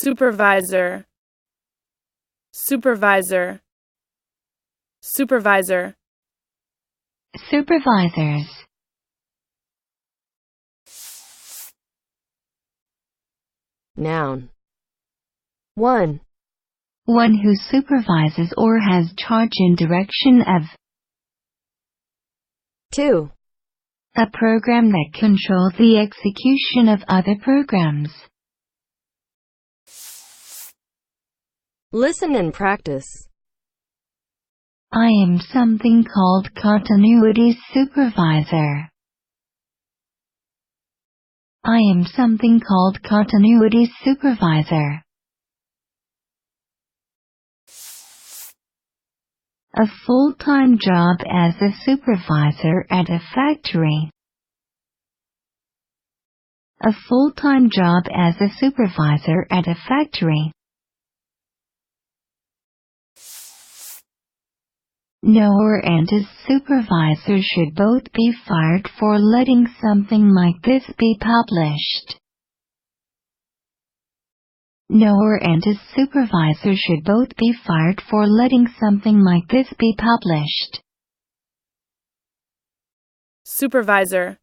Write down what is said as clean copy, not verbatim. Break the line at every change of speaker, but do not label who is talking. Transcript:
Supervisor, supervisor, supervisor.
Supervisors.
Noun. 1.
One who supervises or has charge in direction of.
2.
A program that controls the execution of other programs.
Listen and practice.
I am something called Continuity Supervisor. I am something called Continuity Supervisor. A full-time job as a supervisor at a factory. A full-time job as a supervisor at a factory. Noer and his supervisor should both be fired for letting something like this be published. Noer and his supervisor should both be fired for letting something like this be published.
Supervisor.